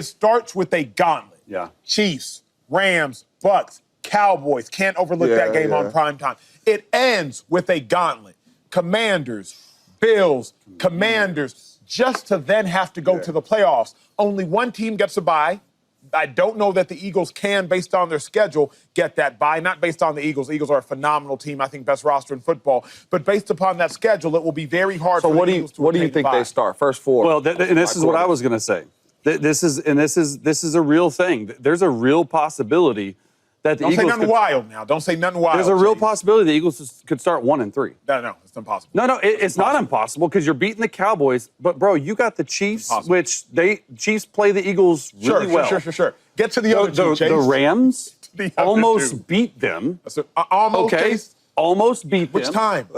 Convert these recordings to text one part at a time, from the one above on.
It starts with a gauntlet. Yeah. Chiefs, Rams, Bucks, Cowboys. Can't overlook that game on prime time. It ends with a gauntlet. Commanders, Bills, Commanders, just to then have to go to the playoffs. Only one team gets a bye. I don't know that the Eagles can, based on their schedule, get that bye. Not based on the Eagles. The Eagles are a phenomenal team. I think best roster in football. But based upon that schedule, it will be very hard for the Eagles to So what do you think they start? First four? Well, and this is what I was going to say. This is a real thing. There's a real possibility that the Eagles. Don't Eagles say nothing wild now. Don't say nothing wild. There's a real possibility the Eagles could start 1-3. No, it's impossible. No, it's not impossible because you're beating the Cowboys. But bro, you got the Chiefs, which Chiefs play the Eagles really well. Sure. Get to the other two, Chase. The Rams almost beat them. Almost, okay. Chase? Almost beat them. Which time?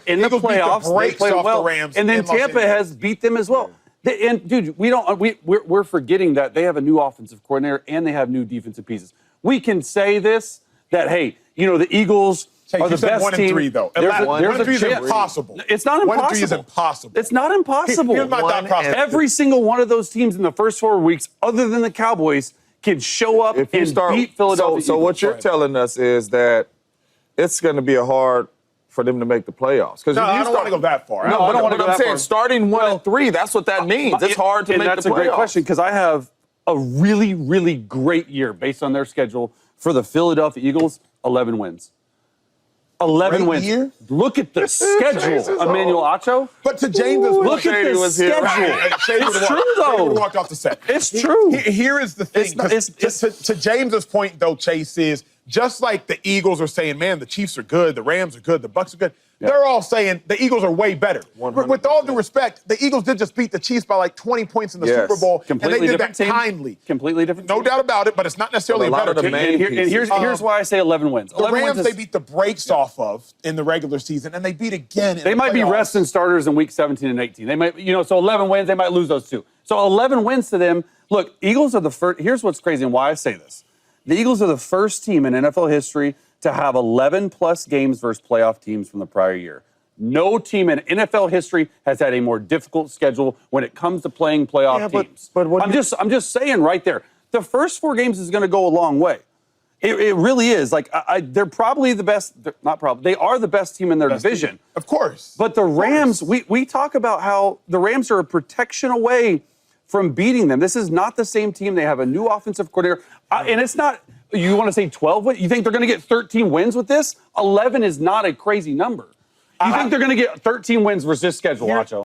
In the playoffs, they played well. The Rams and then Tampa has beat them as well. And dude, we're forgetting that they have a new offensive coordinator and they have new defensive pieces. We can say this that hey, the Eagles are the best 1 and 3 though. There's 1 and 3 is chance. impossible. It's not impossible. 1 and 3 is impossible. It's not impossible. Here's my thought process. Every single one of those teams in the first 4 weeks, other than the Cowboys, can show up and beat Philadelphia. So what you're telling us is that it's going to be hard for them to make the playoffs. No, I don't want to go that far. No, I don't want to go that far. I'm saying starting 1 and 3, that's what that means. It's hard to make the playoffs. That's a great question because I have a really, really great year based on their schedule for the Philadelphia Eagles, 11 wins. 11 wins. Year? Look at the schedule, Emmanuel Acho. But to James's point, look at the schedule. It's true, though. Shady walked off the set. It's true. Here is the thing. To James's point, though, Chase, is just like the Eagles are saying, man, the Chiefs are good, the Rams are good, the Bucks are good. Yeah. They're all saying the Eagles are way better. 100%. With all due respect, the Eagles did just beat the Chiefs by like 20 points in the Super Bowl, completely and they did that team. kindly. Completely different team. No doubt about it, but it's not necessarily a better team. And here's why I say 11 wins. The Rams, they beat the brakes off of in the regular season, and they beat again in They the might playoffs. be resting starters in week 17 and 18. They might, so 11 wins, they might lose those two. So 11 wins to them. Look, Eagles are the first. Here's what's crazy and why I say this. The Eagles are the first team in NFL history to have 11-plus games versus playoff teams from the prior year. No team in NFL history has had a more difficult schedule when it comes to playing playoff teams. But I'm just saying right there, the first 4 games is going to go a long way. It really is. Like they're probably the best. Not probably. They are the best team in their division, of course. But the Rams, we talk about how the Rams are a protection away from beating them. This is not the same team. They have a new offensive coordinator, and it's not. You want to say 12? You think they're going to get 13 wins with this? 11 is not a crazy number. You think they're going to get 13 wins versus this schedule, Acho?